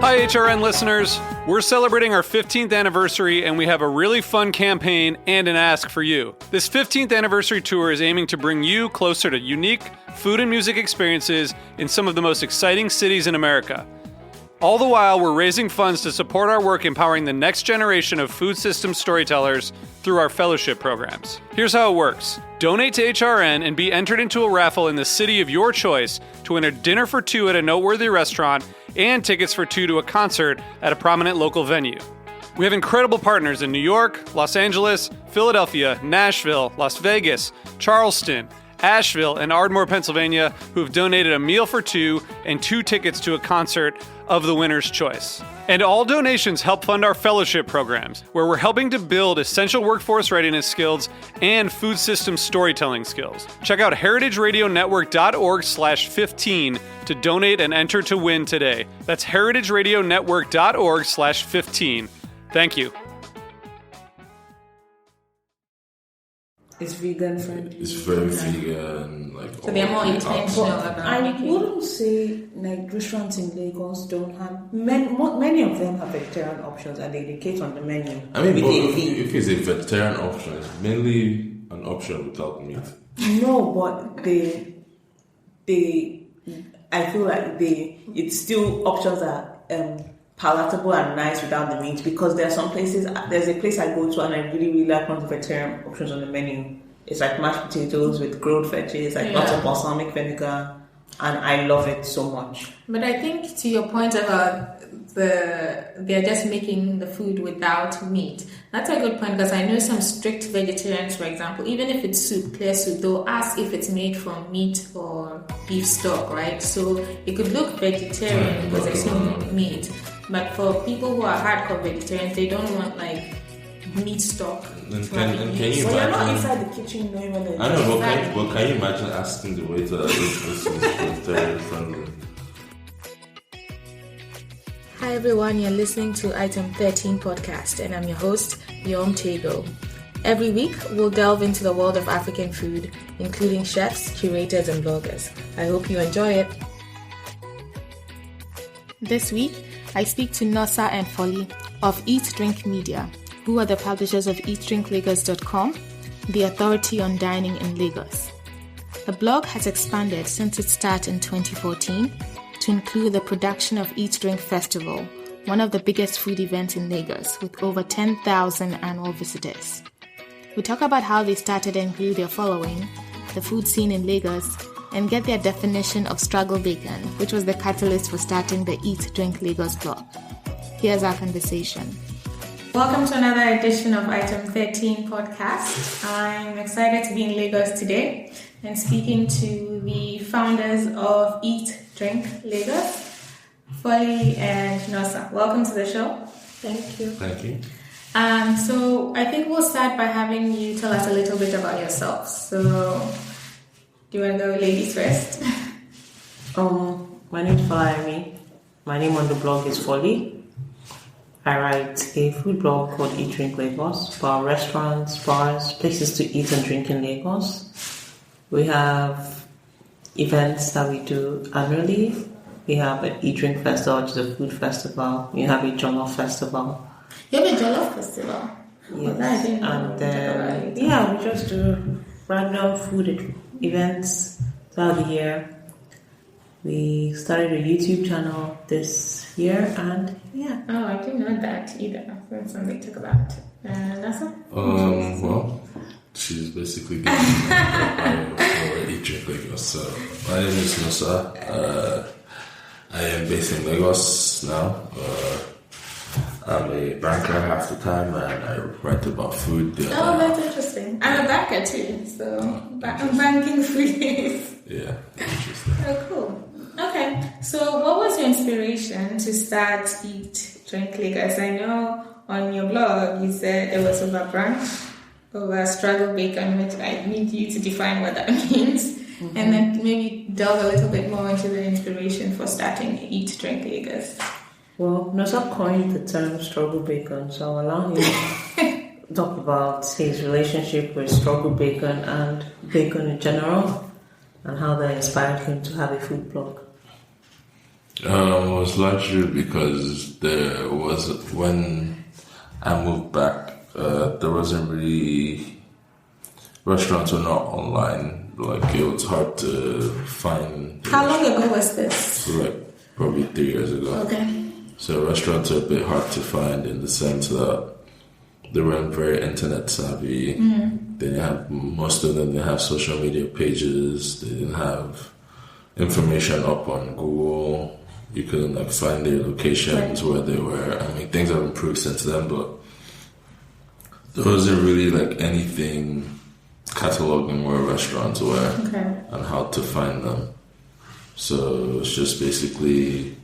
Hi, HRN listeners. We're celebrating our 15th anniversary, and we have a really fun campaign and an ask for you. This 15th anniversary tour is aiming to bring you closer to unique food and music experiences in some of the most exciting cities in America. All the while, we're raising funds to support our work empowering the next generation of food system storytellers through our fellowship programs. Here's how it works. Donate to HRN and be entered into a raffle in the city of your choice to win a dinner for two at a noteworthy restaurant and tickets for two to a concert at a prominent local venue. We have incredible partners in New York, Los Angeles, Philadelphia, Nashville, Las Vegas, Charleston, Asheville, and Ardmore, Pennsylvania, who have donated a meal for two and two tickets to a concert of the winner's choice. And all donations help fund our fellowship programs, where we're helping to build essential workforce readiness skills and food system storytelling skills. Check out heritageradionetwork.org/15 to donate and enter to win today. That's heritageradionetwork.org/15. Thank you. It's vegan friendly. It's very vegan. So they're more intentional about I making. wouldn't say like restaurants in Lagos don't have many of them have vegetarian options and they indicate on the menu. I mean, but if it's a vegetarian option, it's mainly an option without meat. No, but I feel like it's still options are palatable and nice without the meat, because there are some places. There's a place I go to and I really like one of the vegetarian options on the menu. It's like mashed potatoes with grilled veggies, like lots of balsamic vinegar, and I love it so much. But I think to your point about they're just making the food without meat. That's a good point, because I know some strict vegetarians, for example, even if it's soup, clear soup, they'll ask if it's made from meat or beef stock, right? So it could look vegetarian because there's no meat. But for people who are hardcore vegetarians, they don't want like meat stock. And can you imagine? You're not inside the kitchen knowing what they're I know, but can you imagine asking the waiter if this is vegetarian friendly? Hi everyone, you're listening to Item 13 podcast, and I'm your host, E14. Every week, we'll delve into the world of African food, including chefs, curators, and bloggers. I hope you enjoy it. This week, I speak to Nosa and Folly of Eat.Drink Media, who are the publishers of Eat.Drink.Lagos.com, the authority on dining in Lagos. The blog has expanded since its start in 2014 to include the production of Eat.Drink Festival, one of the biggest food events in Lagos, with over 10,000 annual visitors. We talk about how they started and grew their following, the food scene in Lagos, and get their definition of struggle bacon, which was the catalyst for starting the Eat.Drink.Lagos blog. Here's our conversation. Welcome to another edition of Item 13 podcast. I'm excited to be in Lagos today and speaking to the founders of Eat.Drink.Lagos, Folly and Nosa. Welcome to the show. Thank you. Thank you. So I think we'll start by having you tell us a little bit about yourselves. So do you want to go ladies first? My name is Folayemi. My name on the blog is Folly. I write a food blog called Eat.Drink.Lagos for restaurants, bars, places to eat and drink in Lagos. We have events that we do annually. We have an Eat.Drink Festival, which is a food festival. We have a Jollof Festival. You have a Jollof Festival? Yes. I didn't know. And then, we just do random food events throughout the year. We started a YouTube channel this year, and Oh, I didn't know that either. That's something to talk about. Nasa? Well, she's basically giving me a for Eat.Drink.Lagos. So, my name is Nosa. I am based in Lagos now. I'm a banker half the time, and I write about food. That's interesting. I'm a banker too, so I'm banking food. Yeah, interesting. Oh, cool. Okay, so what was your inspiration to start Eat.Drink.Lagos? I know on your blog you said it was over brunch, over struggle bacon, which I need you to define what that means. Mm-hmm. And then maybe delve a little bit more into the inspiration for starting Eat.Drink.Lagos. Well, Nosa coined the term struggle bacon, so I'll allow him to talk about his relationship with struggle bacon and bacon in general, and how that inspired him to have a food blog. It was largely because there was, when I moved back, there wasn't really, restaurants were not online. Like, it was hard to find. How long ago was this? So like, probably 3 years ago. Okay. So restaurants are a bit hard to find in the sense that they weren't very internet savvy. They didn't have, most of them didn't have social media pages. They didn't have information up on Google. You couldn't like find their locations where they were. I mean, things have improved since then, but there wasn't really like anything cataloging where restaurants were and how to find them. So it's just basically,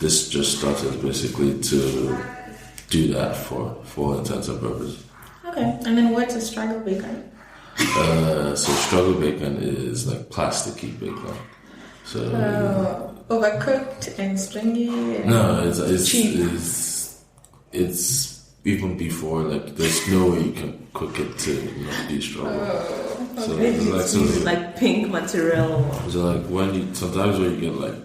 this just started basically to do that for intents and purposes. Okay. And then what's a struggle bacon? So struggle bacon is like plasticky bacon. So Overcooked and stringy. And no, it's cheap. it's even before, like there's no way you can cook it to not be struggle. So It's like pink material. So like sometimes when you get like,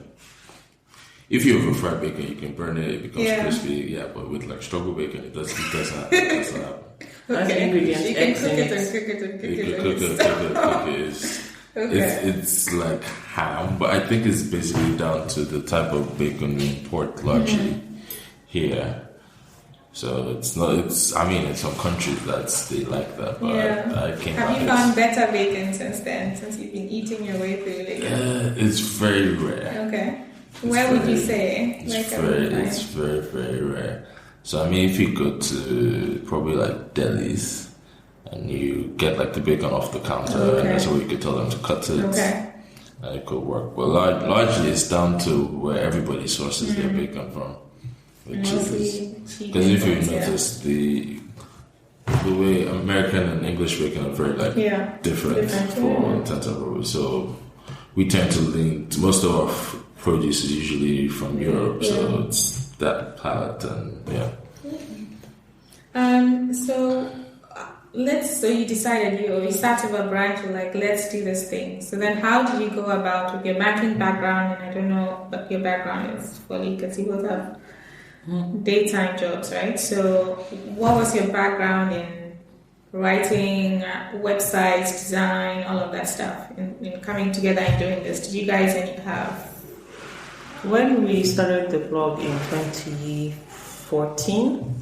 if you have a fried bacon, you can burn it, it becomes crispy. Yeah, but with like struggle bacon, it doesn't happen. That's the ingredient. You can cook it and cook it and cook You it. can cook it. It's like ham, but I think it's basically down to the type of bacon we import largely here. So it's not. I mean, in some countries they like that, but I can't. Have you found better bacon since then? Since you've been eating your way through bacon? It's very rare. Okay. Where would you say? It's very, very rare. So I mean, if you go to probably like delis and you get like the bacon off the counter, and that's where you could tell them to cut it, and it could work. But largely, it's down to where everybody sources their bacon from, which is because if you notice the way American and English bacon are very like different for intents and purposes. So we tend to lean. Most of our produce is usually from Europe, so it's that palette and So you decided you started a brunch, you're like, let's do this thing. So then how did you go about with your banking background? And I don't know what your background is fully, because you both have daytime jobs, right? So what was your background in writing, websites, design, all of that stuff, in coming together and doing this? Did you guys have... When we started the blog in 2014,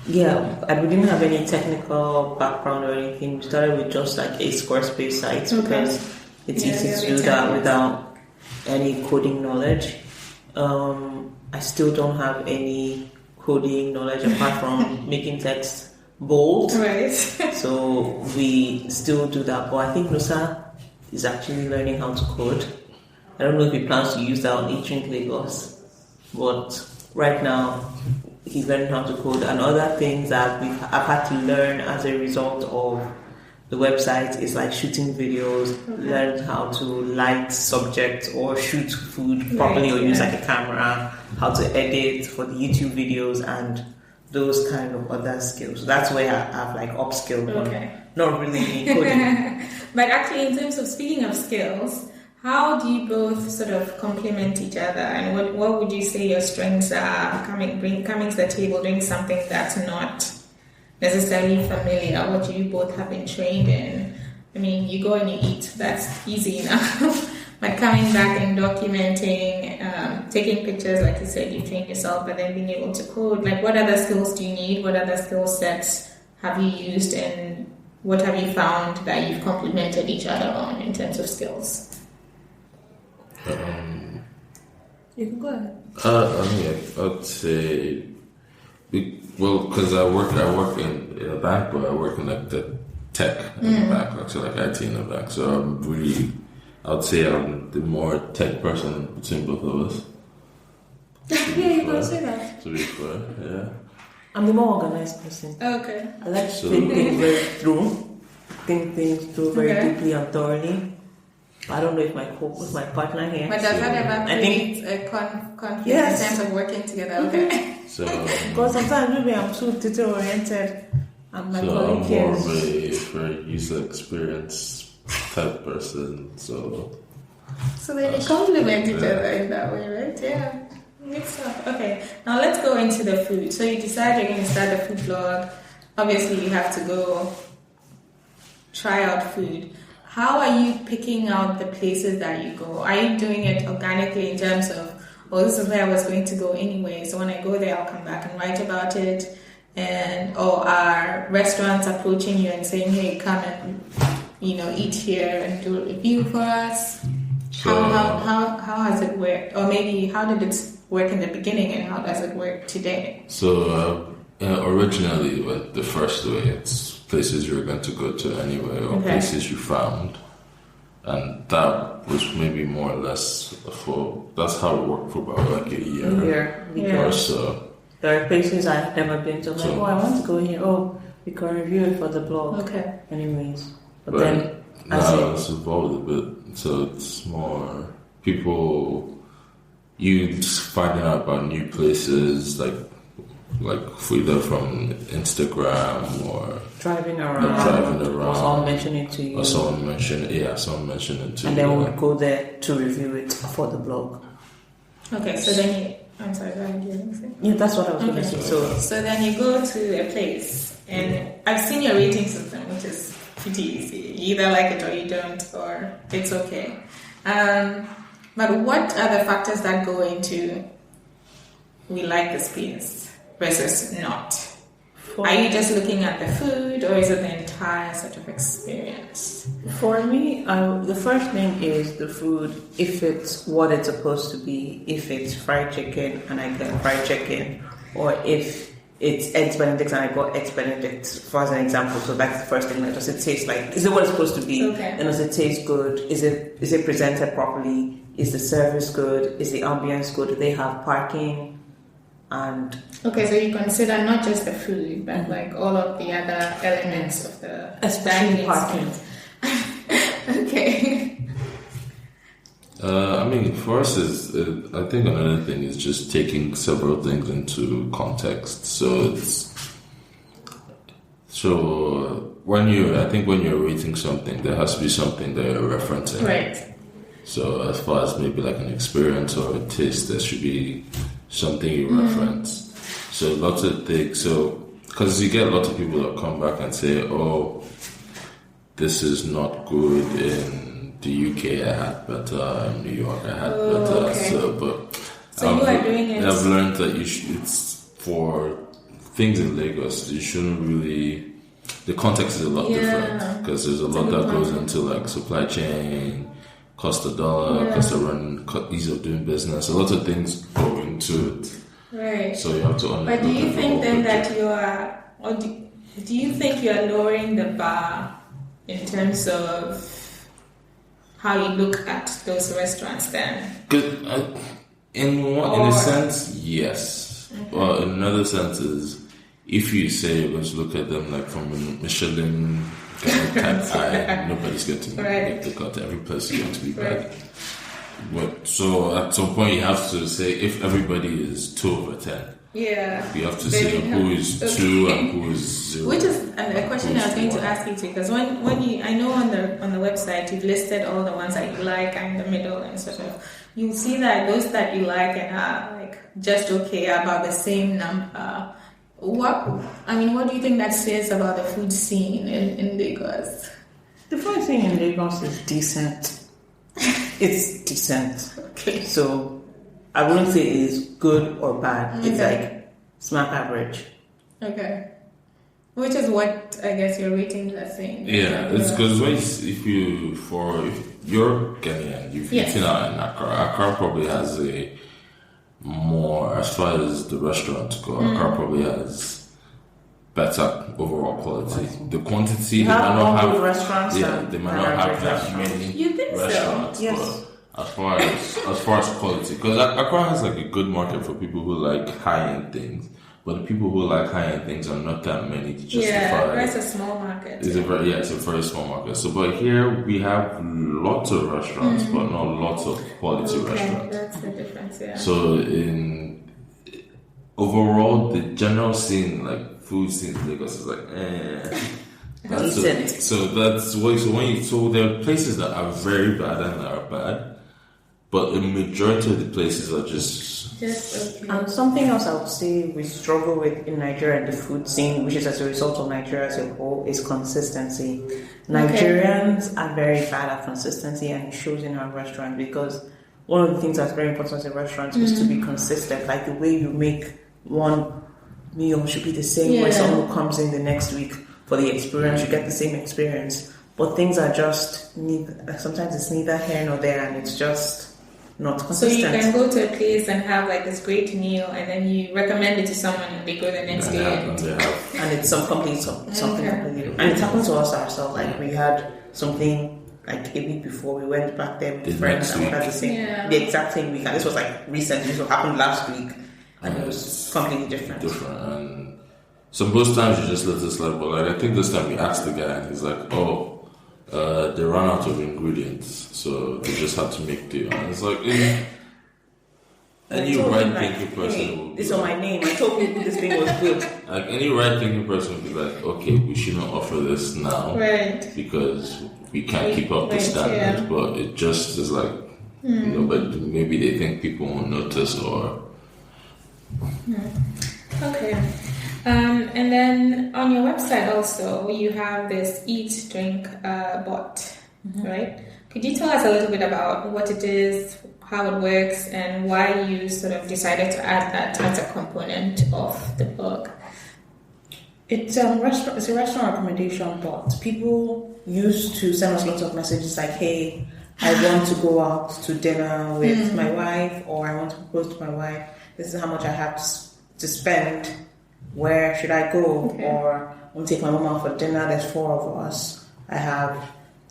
and we didn't have any technical background or anything. We started with just like a Squarespace site because it's easy to do that without any coding knowledge. I still don't have any coding knowledge apart from making text bold. Right. So we still do that. But I think Nosa is actually learning how to code. I don't know if he plans to use that on Eat.Drink.Lagos, but right now he's learning how to code. And other things that I've had to learn as a result of the website is like shooting videos, learn how to light subjects or shoot food properly or use like a camera, how to edit for the YouTube videos and those kind of other skills. That's where I've like upskilled, but not really in coding. But actually, in terms of speaking of skills, how do you both sort of complement each other, and what would you say your strengths are coming to the table, doing something that's not necessarily familiar, what you both have been trained in? I mean, you go and you eat, that's easy enough. But coming back and documenting, taking pictures, like you said, you trained yourself, but then being able to code, like what other skills do you need? What other skill sets have you used, and what have you found that you've complemented each other on in terms of skills? You can go ahead. I'd say, because I work in a bank, but I work in like the tech in the bank, like, so like IT in the bank. So I'd say I'm the more tech person between both of us. You can say that. To be fair, yeah. I'm the more organized person. Okay. I like to think things very deeply and thoroughly. I don't know if my partner here. But does that ever create a conflict in terms of working together? Okay. So because sometimes maybe I'm too detail oriented, and my colleague I'm more of a very user experience type person. So So they complement each other in that way, right? Yeah. Good stuff. Okay, now let's go into the food. So you decide you're going to start a food blog. Obviously, you have to go try out food. How are you picking out the places that you go? Are you doing it organically in terms of, well, this is where I was going to go anyway, so when I go there, I'll come back and write about it? Or are restaurants approaching you and saying, hey, come and, eat here and do a review for us? So, How has it worked? Or maybe how did it work in the beginning and how does it work today? So originally, the first way, it's places you're going to go to anyway, or places you found. And that was maybe more or less that's how it worked for about like a year or so. There are places I've never been to. I'm like, I want to go here. Oh, we can review it for the blog. Okay. Anyways. But right. then, now it's evolved a bit. So it's more people, you just finding out about new places, like either from Instagram or driving around. Or someone mentioning it to you. Or someone mentioned it to you. And then we'll go there to review it for the blog. Okay, so then I'm sorry, go ahead. Yeah, that's what I was going to say. So then you go to a place, and I've seen your rating system, which is pretty easy. You either like it or you don't, or it's okay. But what are the factors that go into we like this place versus not? Are you just looking at the food, or is it the entire sort of experience? For me, the first thing is the food, if it's what it's supposed to be, if it's fried chicken and I get fried chicken, or if it's Eggs Benedict and I got Eggs Benedict, for as an example. So that's the first thing. Like, does it taste like, is it what it's supposed to be? Okay. And does it taste good? Is it presented properly? Is the service good? Is the ambience good? Do they have parking? And okay, so you consider not just the food, but like all of the other elements of the especially parking. Okay. I mean, for us, I think another thing is just taking several things into context. So when you're rating something, there has to be something that you're referencing. Right. So as far as maybe like an experience or a taste, there should be something you reference. So lots of things. So because you get a lot of people that come back and say, "Oh, this is not good in the UK. I had better in New York. I had better." Okay. So you are doing it. I've learned that it's for things in Lagos. You shouldn't really. The context is a lot different because there's a lot that goes into like supply chain, cost of dollar, cost of run, ease of doing business. A lot of things go into it. Right. So you have to understand. But do you think then that you are, or do you think you are lowering the bar in terms of how you look at those restaurants then? In a sense, yes. Okay. Well, in another sense is, if you say you're going to look at them like from a Michelin type eye, nobody's going to make the cut. Every place is going to be bad. But so at some point you have to say if everybody is 2 over 10. Yeah. You have to say who is 2 and who is 0. Which is a question I was going to ask you too, because when you, I know on the website you've listed all the ones that you like and the middle and sort of, you see that those that you like and are like just okay are about the same number. What do you think that says about the food scene in Lagos? The food scene in Lagos is decent. It's decent. Okay. So I wouldn't say it's good or bad. Okay. It's like smack average. Okay. Which is what I guess your ratings are saying. Yeah, it's because if you're Kenyan, you've eaten out in Accra. Accra probably has a more, as far as the restaurants go, Accra probably has better overall quality. The quantity, they might not have restaurants. They might not have that many restaurants. So? Yes. But as far as quality, because Accra has like a good market for people who like high-end things, but the people who like high-end things are not that many to justify. Yeah, it's a small market. It's a very small market. So, but here we have lots of restaurants, but not lots of quality restaurants. That's the difference. Yeah. So, overall, the general scene, like food scene in Lagos, is like Decent. So that's why. So there are places that are very bad and that are bad. but a majority of the places are just okay. And something else I would say we struggle with in Nigeria, the food scene, which is as a result of Nigeria as a whole, is consistency. Nigerians are very bad at consistency, and it shows in our restaurant, because one of the things that's very important in restaurants is to be consistent. Like the way you make one meal should be the same when someone who comes in the next week for the experience, you get the same experience. But things are just, sometimes it's neither here nor there, and it's just not consistent. So you can go to a place and have like this great meal, and then you recommend it to someone, and they go the next day. And it's something completely. And it happened to us ourselves. Like we had something like a week before, we went back there with friends and we had the exact same week. And this was like recently, so it happened last week, and it was completely different. And so most times you just let it slide, but like I think this time we asked the guy, and he's like, they ran out of ingredients, so they just had to make do. And it's like, any right-thinking person will be this on my name. I told people this thing was good. Like any right-thinking person would be like, okay, we shouldn't offer this now, right? Because we can't keep up the standards. But it just is like, but maybe they think people won't notice or. Okay. And then on your website also, you have this Eat.Drink bot, right? Could you tell us a little bit about what it is, how it works, and why you sort of decided to add that as a component of the blog? It's a restaurant recommendation bot. People used to send us lots of messages like, hey, I want to go out to dinner with my wife, or I want to propose to my wife. This is how much I have to spend. Where should I go? Okay. Or I want to take my mom out for dinner. There's 4 of us. I have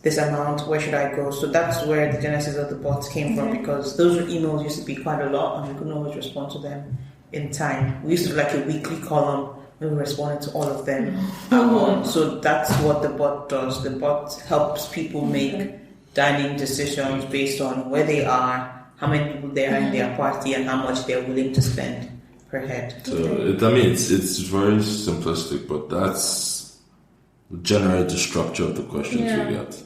this amount. Where should I go? So that's where the genesis of the bot came from, because those emails used to be quite a lot, and we couldn't always respond to them in time. We used to do like a weekly column and we responded to all of them. So that's what the bot does. The bot helps people make dining decisions based on where they are, how many people there are in their party, and how much they're willing to spend per head. So it's very simplistic, but that's generally the structure of the questions we get.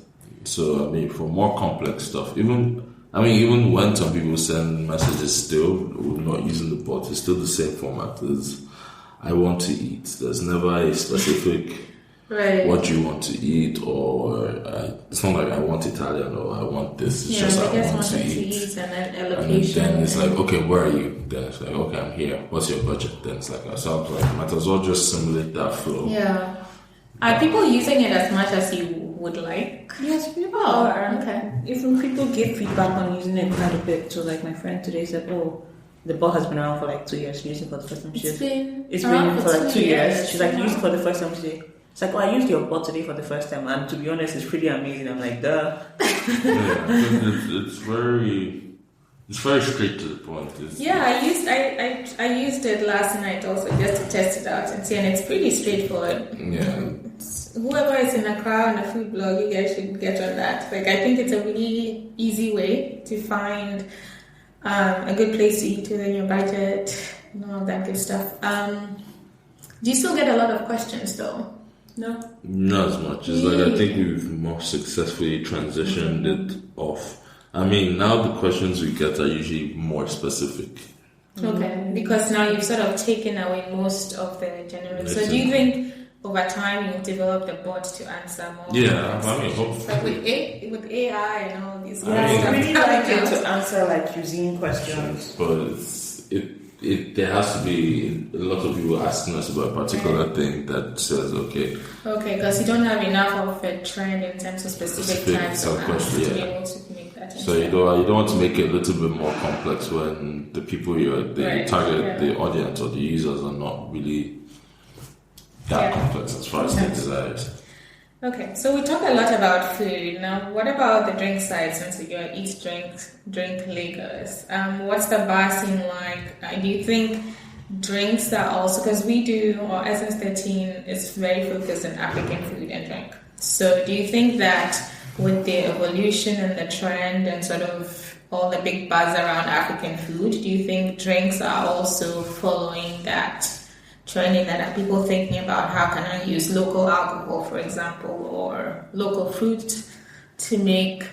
So for more complex stuff, even when some people send messages still not using the bot, it's still the same format. There's I want to eat. There's never a specific what you want to eat, or it's not like I want Italian or I want this. It's just I want to eat. And then it's like, okay, where are you? Then it's like, okay, I'm here. What's your budget? Then it's like, so I might as well just simulate that flow. Yeah. Are people using it as much as you would like? Yes, people are. Okay. Even people give feedback on using it quite a bit. So like my friend today said, the bot has been around for like 2 years. She's using it for the first time. It's been for like 2 years. She's like using it for the first time today. It's like, I used your bot today for the first time, and to be honest, it's pretty amazing. I'm like, duh. It's very straight to the point. I used it last night also just to test it out and see, and it's pretty straightforward. Yeah. Whoever is in a crowd and a food blog, you guys should get on that. Like, I think it's a really easy way to find a good place to eat within your budget and all that good stuff. Do you still get a lot of questions though? No? Not as much. It's like I think we've more successfully transitioned it off. Now the questions we get are usually more specific. Okay, because now you've sort of taken away most of the general. So do you think over time you'll develop the bot to answer more? Yeah, hopefully. Like with AI and all these stuff. I really like it to answer like cuisine questions. But there has to be a lot of people asking us about a particular thing that says, okay, because you don't have enough of a trend in terms of specific types of questions to be able to make that. So you don't want to make it a little bit more complex when the people target, the audience or the users are not really that complex as far as they desire it. Okay, so we talked a lot about food. Now, what about the drink side, since you're Eat.Drink.Lagos? What's the bar scene like? Do you think drinks are also, because we do, or Essence 13 is very focused on African food and drink. So do you think that with the evolution and the trend and sort of all the big buzz around African food, do you think drinks are also following that trending, that are people thinking about how can I use local alcohol, for example, or local fruit to make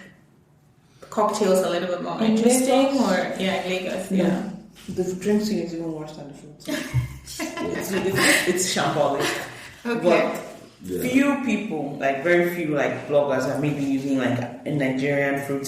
cocktails a little bit more In interesting? Lagos? Or in Lagos, yeah. The drink scene is even worse than the food scene. it's shambolic. Okay. But few people, like very few, like bloggers are maybe using like Nigerian fruits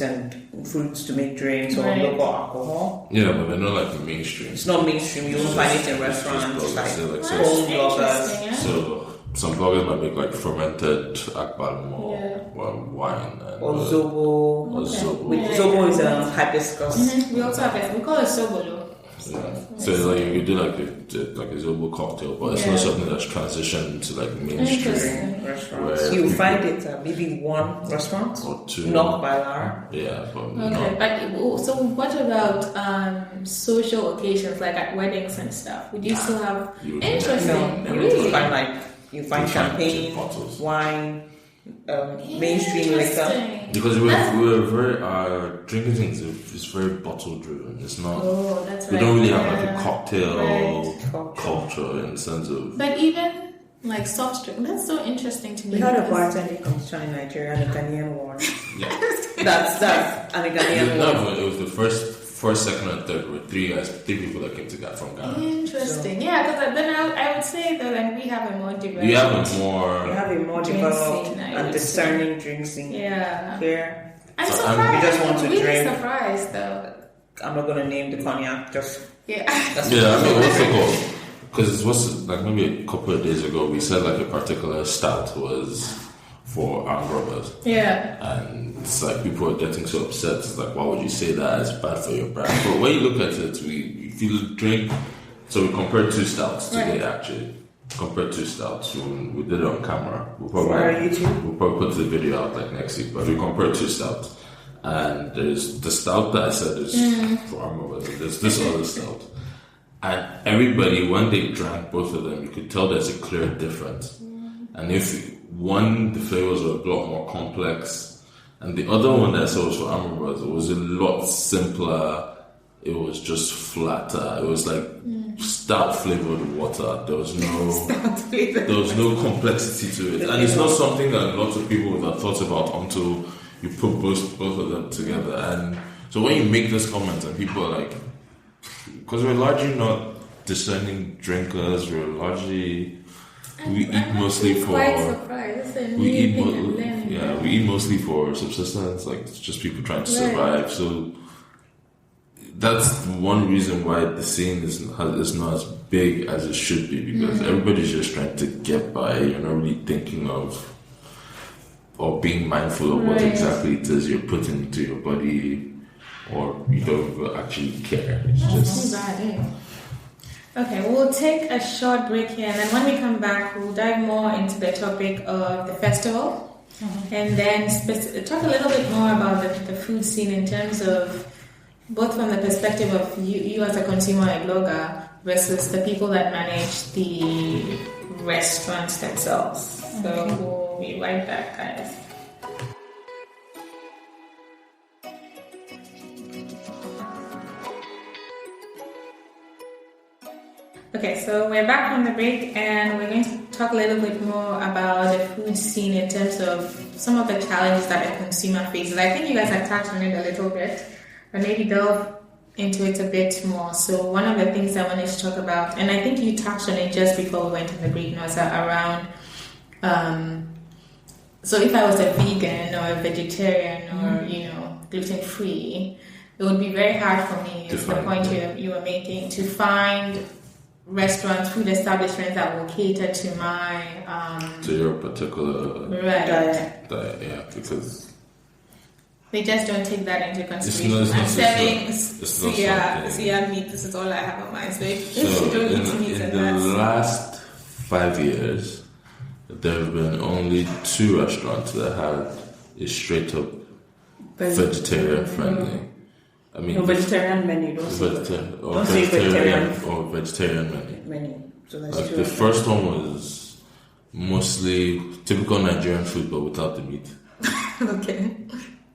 to make drinks or Right. local alcohol. Yeah, but they're not like the mainstream. It's not mainstream. You won't find it in restaurants. It's Like just bloggers. That's home bloggers. interesting, yeah. So some bloggers might make like fermented akbalmo Yeah. or wine and Or zobo. or Okay. zobo. With zobo is hibiscus. We also have it. We call it sobolo. Yeah. So like you do like a zobo cocktail, but it's Yeah. not something that's transitioned to like mainstream. Interesting. Restaurants. Where You people- find it at maybe one restaurant, Or two. not by Lara. Yeah, but Okay, no. but so what about social occasions like at weddings and stuff? Would you still have You would interesting? No, you Really? find like you find You find champagne, bottles. wine, mainstream liquor. Interesting. Because we're very drinking things is very bottle driven. It's not. Oh, that's We right. don't really have like Yeah. a cocktail Right. culture in the sense of. But even like soft drink, that's so interesting to me. We had a because- bartender come to China, Nigeria, and a Ghanaian one. Yeah. That's and a Ghanaian No, one. but it was the first, second, and third were three people that came to get from Ghana. Interesting. Yeah, because then I would say though that we have a more diverse. We have a We more. have a more Drink developed scene, I and would discerning drink scene Yeah. here. I'm So, surprised. we just want to I'm really drink. surprised though. I'm not gonna name the cognac. Just Yeah. that's Yeah, I mean, what's it called? Because it was like maybe a couple of days ago, we said like a particular stout was for armed robbers. Yeah. And it's like people are getting so upset. It's like, why would you say that? It's bad for your brand. But when you look at it, if you drink, so we compared two stouts today actually. Compared two stouts. We did it on camera. For our YouTube? We'll probably put the video out like next week. But we compared two stouts. And there's the stout that I said is for armed robbers. And there's this other stout. And everybody, when they drank both of them, you could tell there's a clear difference. And if the flavors were a lot more complex, and the other one that I saw was for Amber Brothers, it was a lot simpler. It was just flatter. It was like stout flavored water. There was no complexity to it, and it's not something that lots of people would have thought about until you put both of them together. And so when you make this comment, and people are like, because we're largely not discerning drinkers, we're largely. We eat mostly for. Quite surprised. That's a We new eat, thing I'm learning. yeah, we eat mostly for subsistence. Like it's just people trying to survive. So that's one reason why the scene is not as big as it should be, because everybody's just trying to get by. You're not really thinking of or being mindful of what Right. exactly it is you're putting into your body, or you don't actually care. It's just. Too bad, eh? Okay, we'll take a short break here, and then when we come back, we'll dive more into the topic of the festival, and then talk a little bit more about the food scene in terms of both from the perspective of you as a consumer, a blogger, versus the people that manage the restaurants themselves. So we'll be right back, guys. Okay, so we're back from the break, and we're going to talk a little bit more about the food scene in terms of some of the challenges that a consumer faces. I think you guys have touched on it a little bit, but maybe delve into it a bit more. So one of the things I wanted to talk about, and I think you touched on it just before we went to the break, Nosa, around so if I was a vegan or a vegetarian or gluten-free, it would be very hard for me, is the point you were making, to find restaurants, food establishments that will cater to my to your particular diet. Yeah, because they just don't take that into consideration. I'm selling Sia meat. This is all I have on mind. So if you don't eat meat, in then the that's... last 5 years, there have been only 2 restaurants that had a straight up vegetarian friendly. I mean, no, vegetarian menu. Don't say vegetarian menu. So that's Like two. the first one was mostly typical Nigerian food, but without the meat. Okay.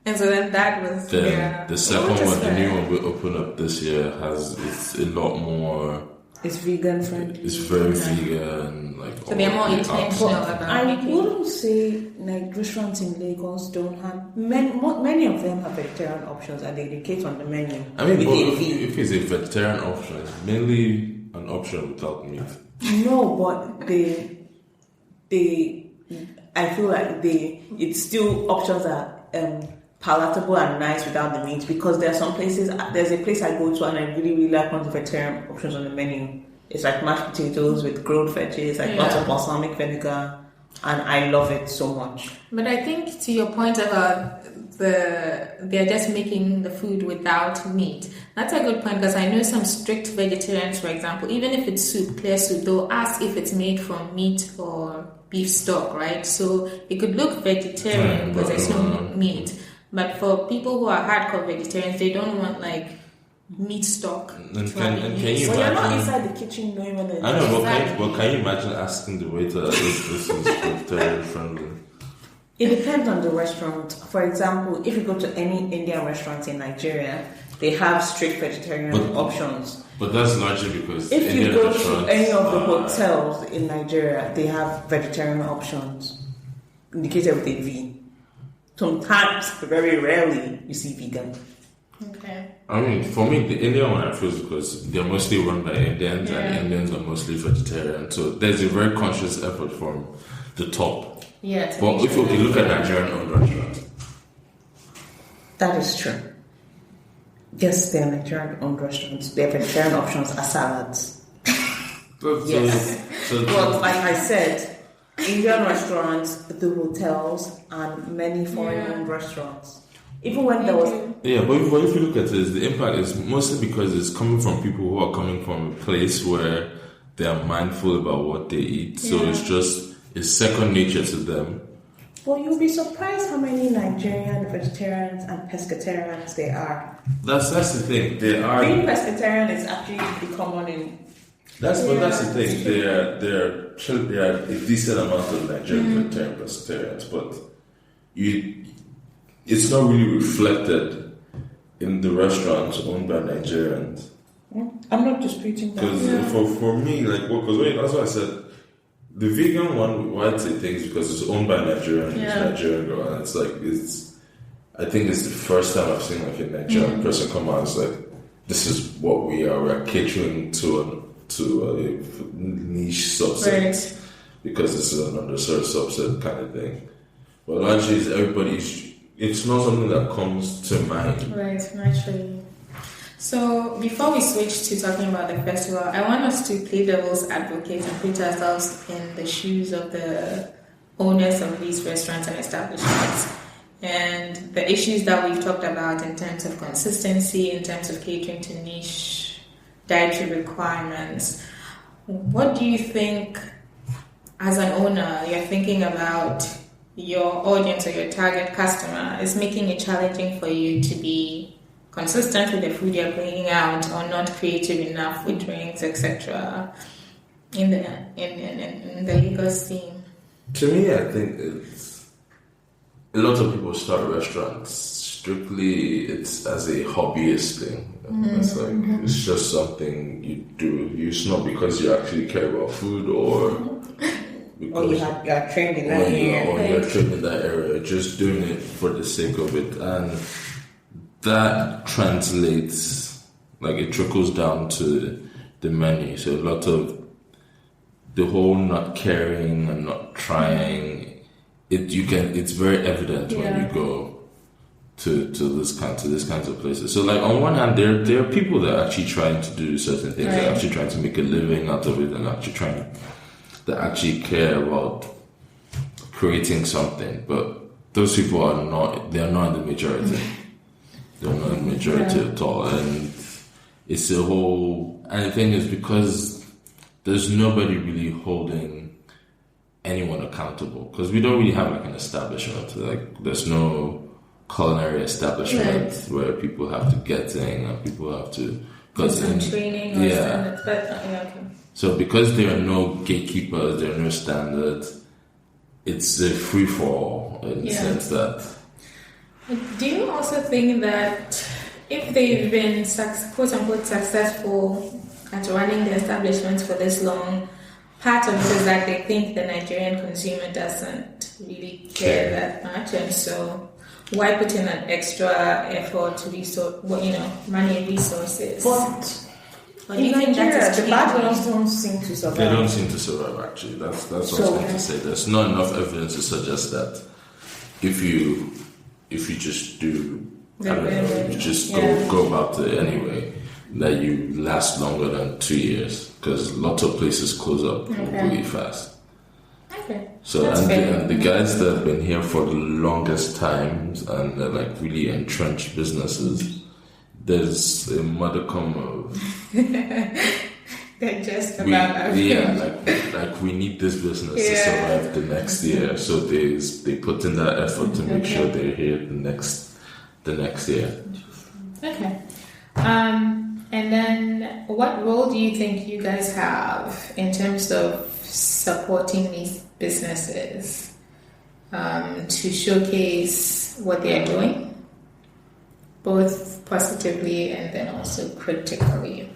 And so then that was... Then the second one, the new one we opened up this year, it's a lot more It's vegan friendly. It's very vegan, like. So they're more intentional about I making. wouldn't say like restaurants in Lagos don't have many of them have vegetarian options and they indicate on the menu. I mean, with but a V. if it's a vegetarian option, it's mainly an option without meat. No, but I feel like it's still options are palatable and nice without the meat, because there are some places. There's a place I go to and I really, really like one of the vegetarian options on the menu. It's like mashed potatoes with grilled veggies, like lots of balsamic vinegar, and I love it so much. But I think to your point about they're just making the food without meat. That's a good point, because I know some strict vegetarians, for example, even if it's soup, clear soup, they'll ask if it's made from meat or beef stock, right? So it could look vegetarian because there's no meat. But for people who are hardcore vegetarians, they don't want like meat stock. And can you Well, you're not imagine? inside the kitchen knowing when they're I know, Exactly. but can you imagine asking the waiter if this is vegetarian friendly? It depends on the restaurant. For example, if you go to any Indian restaurant in Nigeria, they have strict vegetarian options. But that's largely because If you Indian go to restaurants any of the are- hotels in Nigeria, they have vegetarian options indicated with a V. Sometimes, very rarely, you see vegan. Okay. I mean, for me, the Indian one I feel is because they're mostly run by Indians, and Indians are mostly vegetarian. So there's a very conscious effort from the top. Yeah. But if you look at Nigerian-owned restaurants, That is true. Yes, they're Nigerian-owned restaurants. Their vegetarian options are salads. Yes. But like I said, Indian restaurants, the hotels, and many foreign-owned restaurants. Even when there was... yeah, but if you look at this, the impact is mostly because it's coming from people who are coming from a place where they are mindful about what they eat. So it's second nature to them. Well, you'll be surprised how many Nigerian vegetarians and pescatarians there are. That's the thing. They are. Being pescatarian is actually pretty common in... That's the thing. There are a decent amount of Nigerian vegetarian pescatarians, but it's not really reflected in the restaurants owned by Nigerians. I'm not disputing that. Because for me, that's why I said the vegan one, why I'd say things because it's owned by Nigerian, it's Nigerian girl, and I think it's the first time I've seen like a Nigerian person come out and say, like, this is what we are. We're catering to a niche subset because this is an underserved subset kind of thing. But largely, it's not something that comes to mind. Right, naturally. So before we switch to talking about the festival, I want us to play devil's advocate and put ourselves in the shoes of the owners of these restaurants and establishments. And the issues that we've talked about in terms of consistency, in terms of catering to niche dietary requirements. What do you think, as an owner, you're thinking about your audience or your target customer is making it challenging for you to be consistent with the food you're bringing out, or not creative enough with drinks, etc. in the Lagos scene? To me, I think it's a lot of people start restaurants strictly it's as a hobbyist thing. It's like it's just something you do. It's not because you actually care about food or because you are trained in that area. Or you're trained in that area. You're just doing it for the sake of it, and that translates, like it trickles down to the menu. So a lot of the whole not caring and not trying, it's very evident when you go to this kinds of places. So like on one hand, there are people that are actually trying to do certain things, they're actually trying to make a living out of it, and that actually care about creating something. But those people are not in the majority. They're not in the majority at all. And it's a whole, and the thing is, because there's nobody really holding anyone accountable, because we don't really have like an establishment. Like there's no culinary establishment where people have to get in and people have to get some training or standards. Okay. So because there are no gatekeepers, there are no standards, it's a free for all in the sense that. Do you also think that if they've been quote unquote successful at running the establishments for this long. Part of it is that they think the Nigerian consumer doesn't really care that much, and so why put in an extra effort to money and resources? But in Nigeria, the bad ones don't seem to survive. They don't seem to survive, actually. That's what I was going to say. There's not enough evidence to suggest that if you just do, you just go about it anyway, that you last longer than 2 years, because lots of places close up really fast. Okay. So and the guys that have been here for the longest times and they're like really entrenched businesses, there's a modicum of they're just about like we need this business to survive the next year. So they put in that effort to make sure they're here the next year. Okay. And then what role do you think you guys have in terms of supporting these businesses to showcase what they're doing, both positively and then also critically?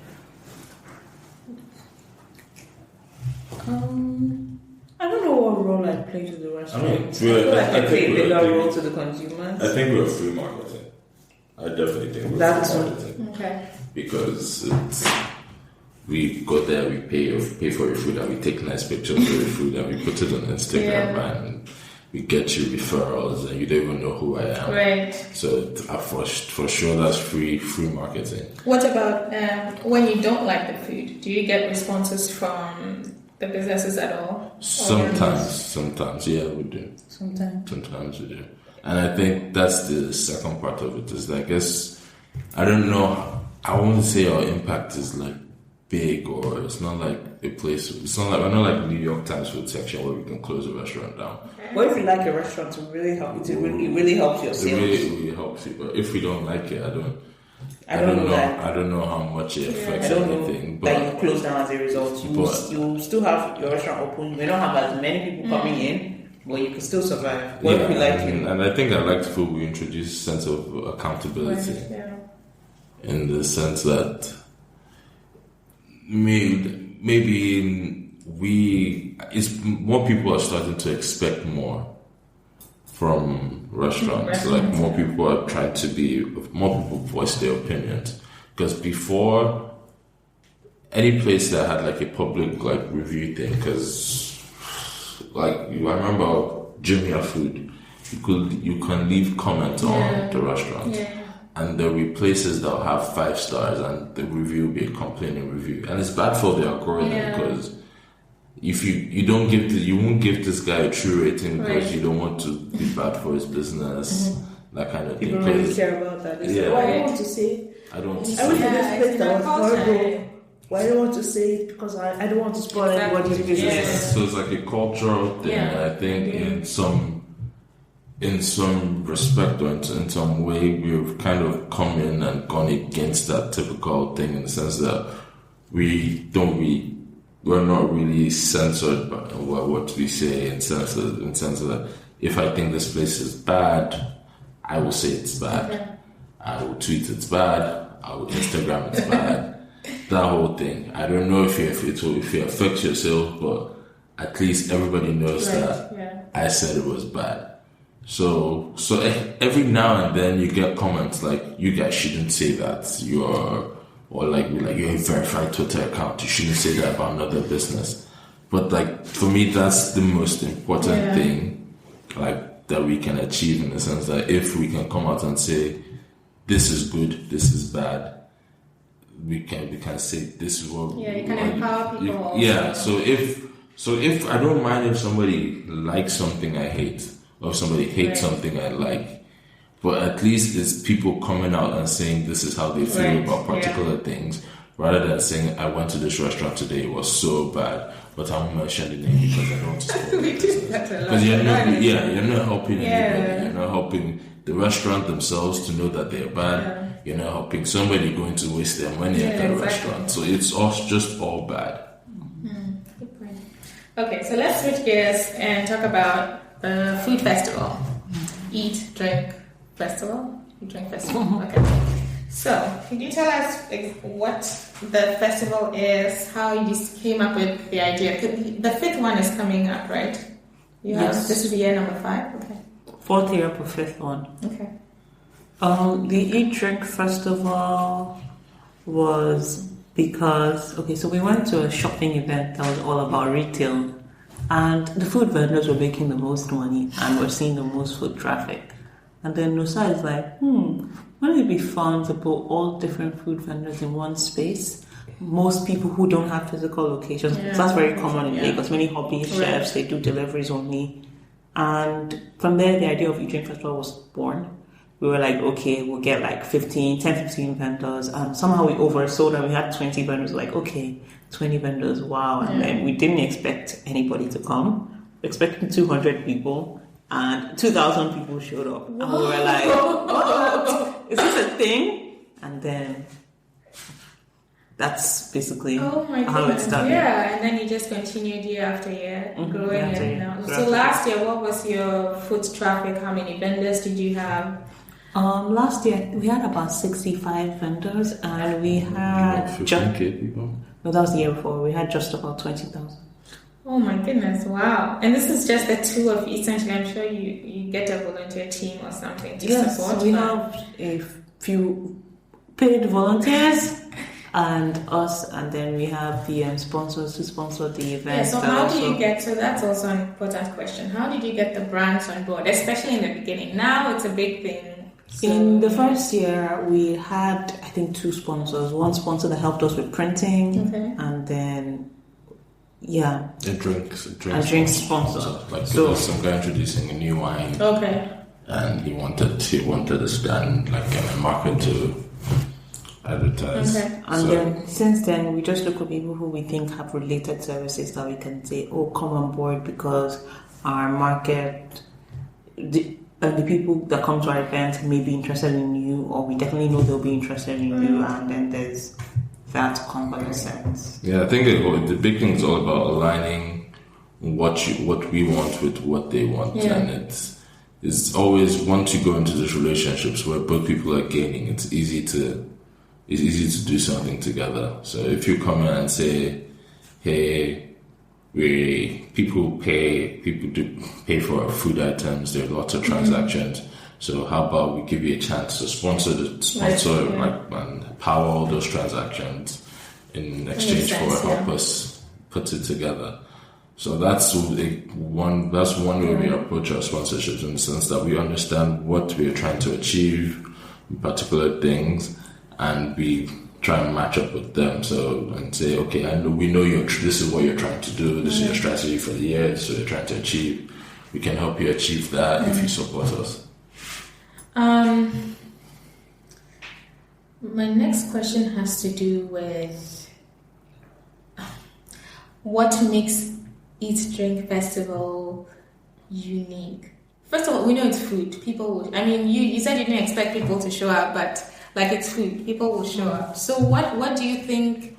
I don't know what role I play to the restaurant. I feel like I play a bigger role to the consumers. I think we're free marketing. I definitely think we're free marketing. Okay. Because we go there, we pay for your food, and we take nice pictures of your food, and we put it on Instagram, and we get you referrals, and you don't even know who I am. Right. So for sure, that's free marketing. What about when you don't like the food? Do you get responses from the businesses at all? Sometimes, yeah, we do. Sometimes we do. And I think that's the second part of it, is that I guess, I don't know, I won't say our impact is like big, or it's not like a place, we're not like New York Times food section where we can close a restaurant down. Okay. What if you like a restaurant, it really helps your sales? It really helps you, but if we don't like it, I don't know how much it affects anything. But that you close down as a result. You still have your restaurant open. You may not have as many people coming in, but you can still survive. What if we like it? And I think I like food. We introduce a sense of accountability, in the sense that maybe more people are starting to expect more from restaurants. Like more people voice their opinions. Because before, any place that had like a public like review thing, because like I remember Jumia Food, you can leave comments on the restaurant. And there'll be places that'll have 5 stars and the review will be a complaining review. And it's bad for the algorithm, because if you won't give this guy a true rating because you don't want to be bad for his business, that kind of thing. People really care about that. I don't want to say. I went to this place that was horrible. Why do I want to say it? Because I don't want to spoil anybody's business. So it's like a cultural thing. I think in some respect or in some way, we've kind of come in and gone against that typical thing, in the sense that we're not really censored by what we say, in sense that if I think this place is bad, I will say it's bad. I will tweet it's bad. I will Instagram it's bad. That whole thing. I don't know if it affects yourself, but at least everybody knows that I said it was bad. So every now and then you get comments like, you guys shouldn't say that, you're a verified Twitter account, you shouldn't say that about another business. But like, for me, that's the most important thing, like, that we can achieve, in the sense that if we can come out and say, this is good, this is bad, we can say this is what you can empower people. So if I don't mind if somebody likes something I hate, or if somebody hates something I like, but at least it's people coming out and saying this is how they feel about particular things, rather than saying, I went to this restaurant today, it was so bad, but I won't mention the name because I don't want to spoil the business. Because you're not helping anybody. You're not helping the restaurant themselves to know that they're bad. You're not helping somebody going to waste their money at that restaurant. So it's just all bad. Good point. Okay, so let's switch gears and talk about the food festival. Eat, Drink Festival. Okay. So, could you tell us what the festival is, how you just came up with the idea? The fifth one is coming up, right? Yes. This will be year number 5? Okay. Fourth year for fifth one. Okay. The Eat Drink Festival was because, so we went to a shopping event that was all about retail, and the food vendors were making the most money and we're seeing the most foot traffic. And then Nosa is like, wouldn't it be fun to put all different food vendors in one space? Most people who don't have physical locations, that's very common in Lagos. Many hobby chefs, they do deliveries only. And from there, the idea of Eat.Drink Festival was born. We were like, okay, we'll get like 15 vendors. And somehow we oversold and we had 20 vendors. Like, okay, 20 vendors, wow. And then we didn't expect anybody to come. We expected 200 people. And 2,000 people showed up. And we were like, what? Is this a thing? And then that's basically how it started. Yeah, and then you just continued year after year, growing it now. So last year, what was your foot traffic? How many vendors did you have? Last year, we had about 65 vendors, and we had 15K people. No, that was the year before. We had just about 20,000. Oh my goodness, wow. And this is just the two of essentially, I'm sure you get a volunteer team or something to support. We have a few paid volunteers and us, and then we have the sponsors to sponsor the event. So how do you get, so that's also an important question, how did you get the brands on board, especially in the beginning? Now it's a big thing. So, in the first year, we had, I think, 2 sponsors. One sponsor that helped us with printing, and then a drink sponsor. Like there was some guy introducing a new wine. Okay. And he wanted to stand like in a market to advertise. Okay. And then since then we just look for people who we think have related services that we can say, come on board, because our market the people that come to our event may be interested in you, or we definitely know they'll be interested in you, and then there's that convalescence. Yeah, I think the big thing is all about aligning what we want with what they want, and it's always, once you go into these relationships where both people are gaining, it's easy to do something together. So if you come in and say, hey, people do pay for our food items, there are lots of transactions. So how about we give you a chance to sponsor and power all those transactions in exchange for help us put it together. So that's one way we approach our sponsorships, in the sense that we understand what we are trying to achieve in particular things, and we try and match up with them. And say, okay, we know this is what you're trying to do. This is your strategy for the year. So you're trying to achieve. We can help you achieve that if you support us. My next question has to do with what makes Eat.Drink Festival unique. First of all, we know it's food. You said you didn't expect people to show up, but it's food. People will show up. So what do you think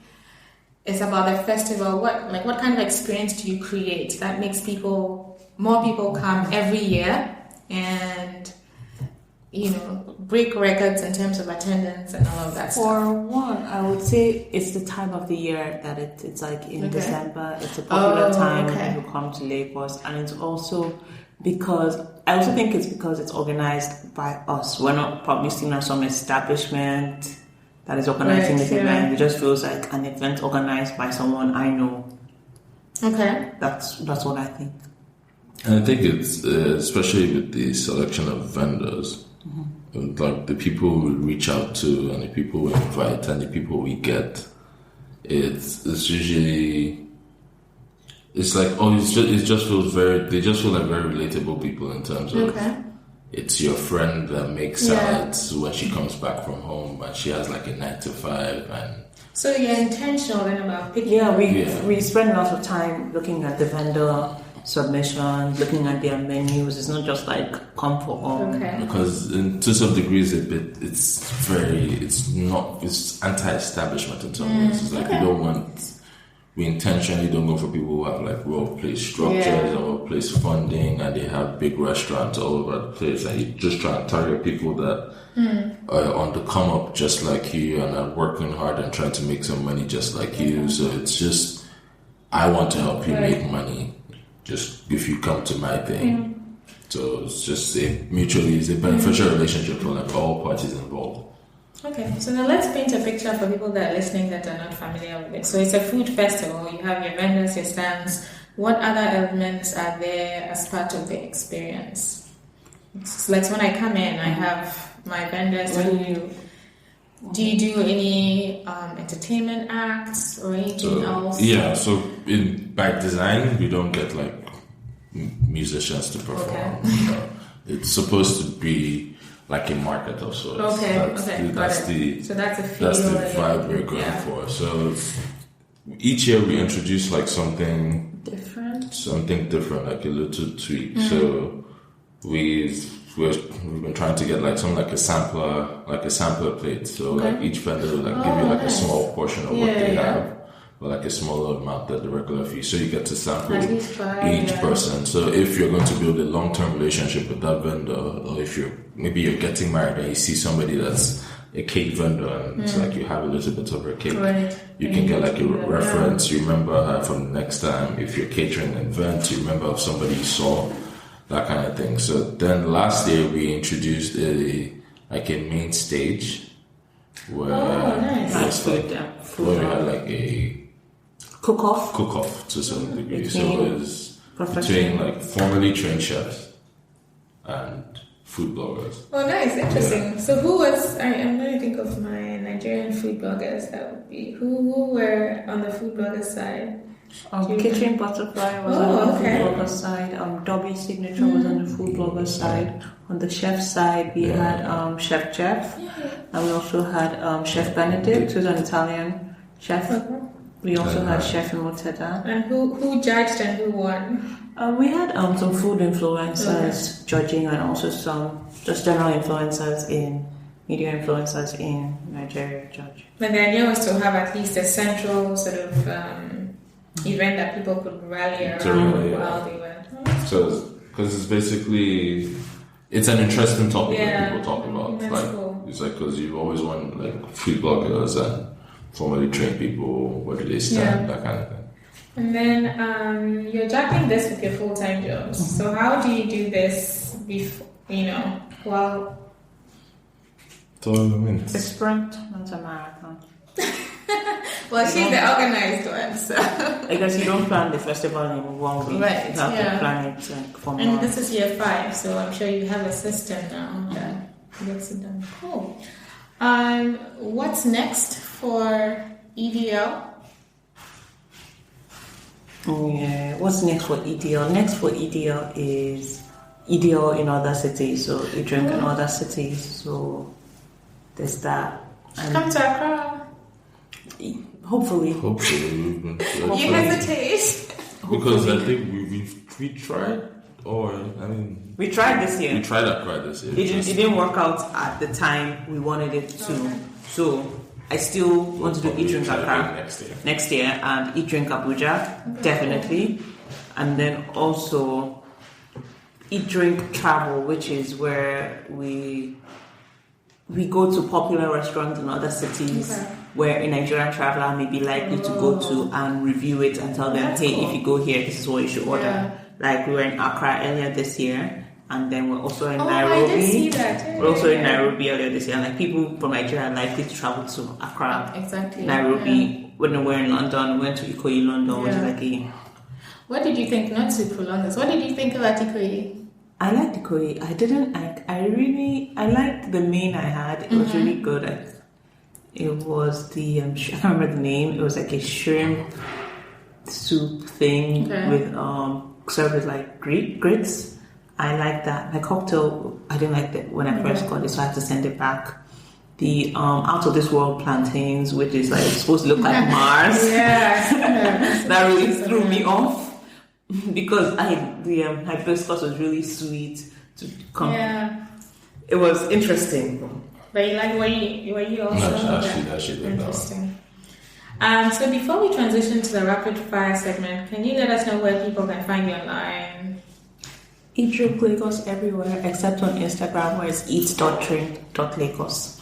is about the festival? What kind of experience do you create that makes more people come every year and break records in terms of attendance and all of that stuff? For one, I would say it's the time of the year that it's like in December. It's a popular time when people come to Lagos, and it's also because it's organized by us. We're not probably seen as some establishment that is organizing this event. It just feels like an event organized by someone I know. Okay, that's what I think. And I think it's especially with the selection of vendors, like the people we reach out to and the people we invite and the people we get. It's usually. It's like, it just feels they just feel like very relatable people, in terms of it's your friend that makes salads when she comes back from home and she has like a 9 to 5. And so you're intentional then about picking. We spend lots of time looking at the vendor submissions, looking at their menus. It's not just like come for all. Because to some degrees it's anti-establishment in some ways. It's like you don't want we intentionally don't go for people who have like workplace structures or workplace funding, and they have big restaurants all over the place, and you just try to target people that are on the come up just like you and are working hard and trying to make some money just like you. So it's just, I want to help you make money just if you come to my thing. So it's just it's a beneficial relationship for like all parties involved. Okay, so now let's paint a picture for people that are listening that are not familiar with it. So it's a food festival. You have your vendors, your stands. What other elements are there as part of the experience? It's like when I come in, I have my vendors. Do you do any entertainment acts or anything else? Yeah, so by design, we don't get like musicians to perform. Okay. It's supposed to be like a market of sorts. That's the vibe we're going for. So each year we introduce like something different, like a little tweak. So we've been trying to get like a sampler plate. So like each vendor will like give you like a small portion of what they have, or like a smaller amount than the regular fee. So you get to sample each person. So if you're going to build a long-term relationship with that vendor, or if maybe you're getting married and you see somebody that's a cake vendor and it's like you have a little bit of her cake, you can get like a reference. You remember her from the next time. If you're catering an event, you remember of somebody you saw, that kind of thing. So then last year we introduced a main stage where we had like a cook-off to some degree. So it was between like formerly trained chefs and food bloggers. Oh, nice, interesting. Yeah. So who was? I'm going to think of my Nigerian food bloggers. That would be who were on the food blogger side. Kitchen Butterfly was on the food blogger side. Dobby Signature was on the food blogger side. On the chef side, we had Chef Jeff, and we also had Chef Benedict, who's an Italian chef. We also had Chef Moteda. And who judged and who won? We had some food influencers judging, and also some just general influencers media influencers in Nigeria judge. But the idea was to have at least a central sort of event that people could rally around while they were. So, because it's basically, it's an interesting topic that people talk about. Cool. It's like, because you always want like food bloggers and formally trained people, where do they stand, that kind of thing. And then you're juggling this with your full-time jobs. Mm-hmm. So how do you do this while... It's a sprint, not a marathon. Well, she's the organized one, so... Because you don't plan the festival in 1 week. Right, you have to plan it for And this is year 5, so I'm sure you have a system now that gets it done. Cool. What's next for EDL? Yeah, what's next for EDL? Next for EDL is EDL in other cities, so Eat.Drink in other cities. So there's that. Come to Accra. Hopefully. You hesitate. Because I think we tried, we tried this year. We tried Accra this year. It didn't work out at the time we wanted it to. Okay. So I still want to do Eat.Drink Accra next year and Eat.Drink Abuja, definitely. And then also Eat.Drink Travel, which is where we go to popular restaurants in other cities where a Nigerian traveler may be likely to go to and review it and tell them, if you go here, this is what you should order. Yeah. Like we were in Accra earlier this year, and then we're also in Nairobi. I did see that. We're also in Nairobi earlier this year. Like people from Nigeria are likely to travel to Accra, Nairobi. Yeah. When we were in London, we went to Ikoyi, London, which is like a... What did you think? Not to prolong this. What did you think about Ikoyi? I liked Ikoyi. I liked the main I had. It was really good. It was the I can't remember the name. It was like a shrimp soup thing with served with like grits. I like that. My cocktail, I didn't like that when I first got it, so I had to send it back. The out of this world plantains, which is like supposed to look like Mars. That really threw me off because the hibiscus was really sweet to come. Yeah. It was interesting. But you like were you also actually interesting. So before we transition to the rapid fire segment, can you let us know where people can find you online? Eat.Drink.Lagos everywhere except on Instagram where it's Eat.Drink.Lagos.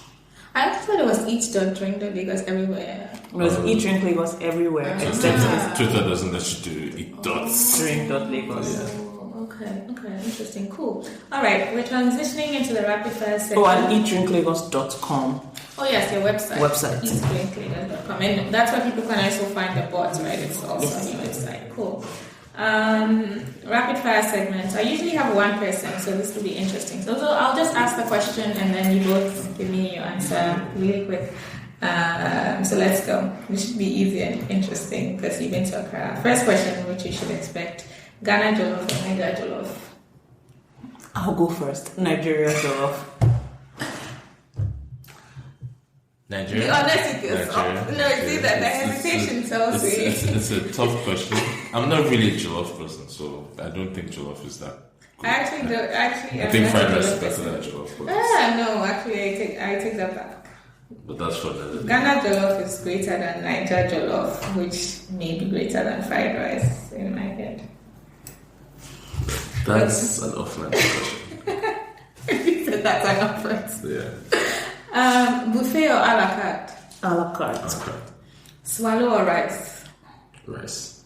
I thought it was Eat.Drink.Lagos everywhere. It was Eat.Drink.Lagos everywhere except Twitter doesn't let you do Eat.Drink.Lagos. Okay, interesting, cool. All right, we're transitioning into the rapid fire segment. Oh, and Eat.Drink.Lagos.com. Oh yes, your website. Eat.Drink.Lagos.com. And that's where people can also find the bots, right? It's also on your website. Cool. Rapid fire segment. I usually have one person, so this will be interesting. So I'll just ask the question and then you both give me your answer really quick. So let's go. This should be easy and interesting because you've been to Accra. First question, which you should expect: Ghana jollof or Nigeria jollof? I'll go first. Nigeria jollof. Nigeria? Be honest with yourself. No, see that the hesitation tells me. It's a tough question. I'm not really a jollof person, so I don't think jollof is that good. I think fried rice is better than jollof. No, actually, I take that back. But that's for another day. Ghana jollof is greater than Niger jollof, which may be greater than fried rice in my head. That's an offline question. You said that's an offense. Yeah. Buffet or a la carte? A la carte. Okay. Swallow or rice? Rice.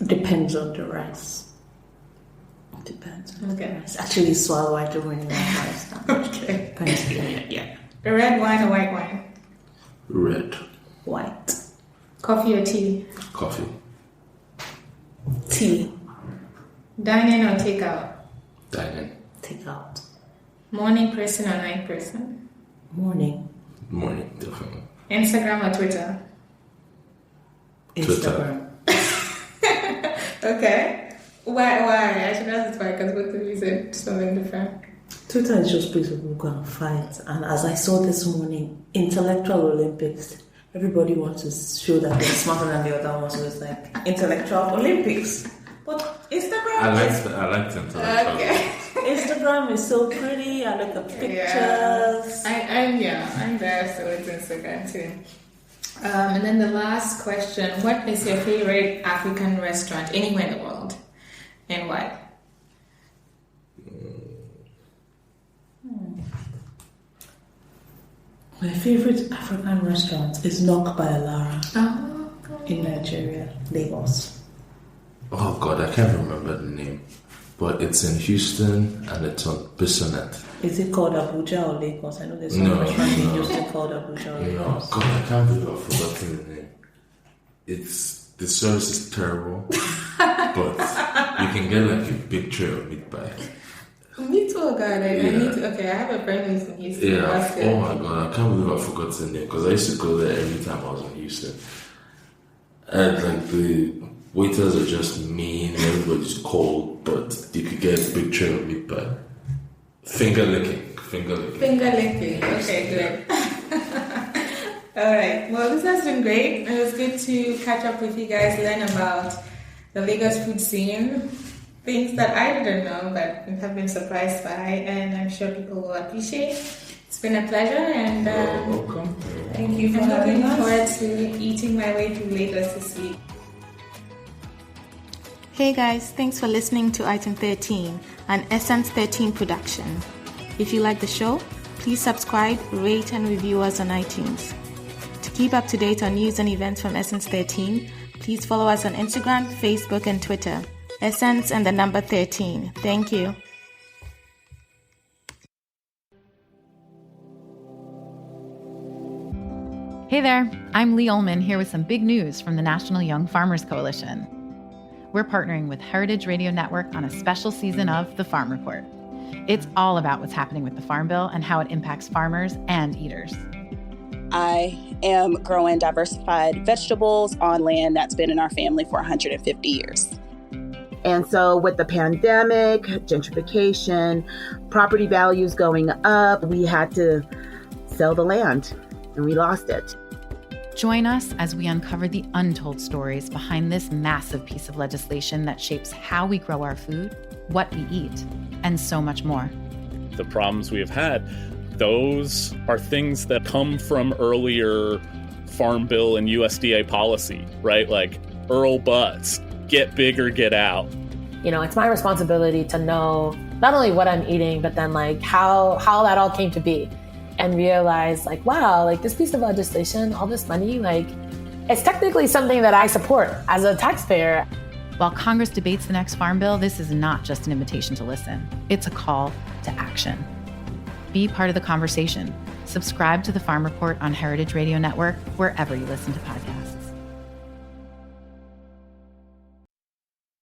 Depends on the rice. Depends on the rice. Actually, swallow, I don't really like rice that much. Okay. Depends on it, yeah. Red wine or white wine? Red. White. Coffee or tea? Coffee. Tea. Dine in or take out? Dine in. Take out. Morning person or night person? Morning. Morning, definitely. Instagram or Twitter? Instagram. Okay. Why? I should ask this why, because both of you said something different. Twitter is just a place where people go and fight. And as I saw this morning, intellectual Olympics. Everybody wants to show that they're smarter than the other ones. So it's like intellectual Olympics. But Instagram I like the intellectual. Okay. Instagram is so pretty. I look at pictures. I'm there, so it's Instagram too. And then the last question: what is your favorite African restaurant anywhere in the world, and why? My favorite African restaurant is Nok by Alara in Nigeria, Lagos. Oh God, I can't remember the name. But it's in Houston and it's on Bissonnet. Is it called Abuja or Lagos? I know there's some restaurant in Houston called Abuja or Lagos. No, God, I can't believe I've forgotten the name. The service is terrible, but you can get like a big tray of meat pie. Me too, God. I need to. Okay, I have a friend who's in Houston. Yeah. Oh my God, I can't believe I forgot the name because I used to go there every time I was in Houston. And like the waiters are just mean, everybody's cold, but you could get a big tray of meat pie. Finger licking. Okay, good. All right. Well, this has been great. It was good to catch up with you guys, learn about the Lagos food scene, things that I didn't know but have been surprised by, and I'm sure people will appreciate. It's been a pleasure, and welcome. Thank you for I'm having looking us. forward to eating my way through Lagos this week. Hey guys, thanks for listening to Item 13, an Essence 13 production. If you like the show, please subscribe, rate, and review us on iTunes. To keep up to date on news and events from Essence 13, please follow us on Instagram, Facebook, and Twitter. Essence and the number 13. Thank you. Hey there, I'm Lee Ullman here with some big news from the National Young Farmers Coalition. We're partnering with Heritage Radio Network on a special season of The Farm Report. It's all about what's happening with the Farm Bill and how it impacts farmers and eaters. I am growing diversified vegetables on land that's been in our family for 150 years. And so with the pandemic, gentrification, property values going up, we had to sell the land and we lost it. Join us as we uncover the untold stories behind this massive piece of legislation that shapes how we grow our food, what we eat, and so much more. The problems we have had those are things that come from earlier Farm Bill and USDA policy, right? Like Earl Butts, get big or get out. You know, it's my responsibility to know not only what I'm eating, but then like how that all came to be, and realize like, wow, like this piece of legislation, all this money, like it's technically something that I support as a taxpayer. While Congress debates the next Farm Bill, this is not just an invitation to listen. It's a call to action. Be part of the conversation. Subscribe to the Farm Report on Heritage Radio Network, wherever you listen to podcasts.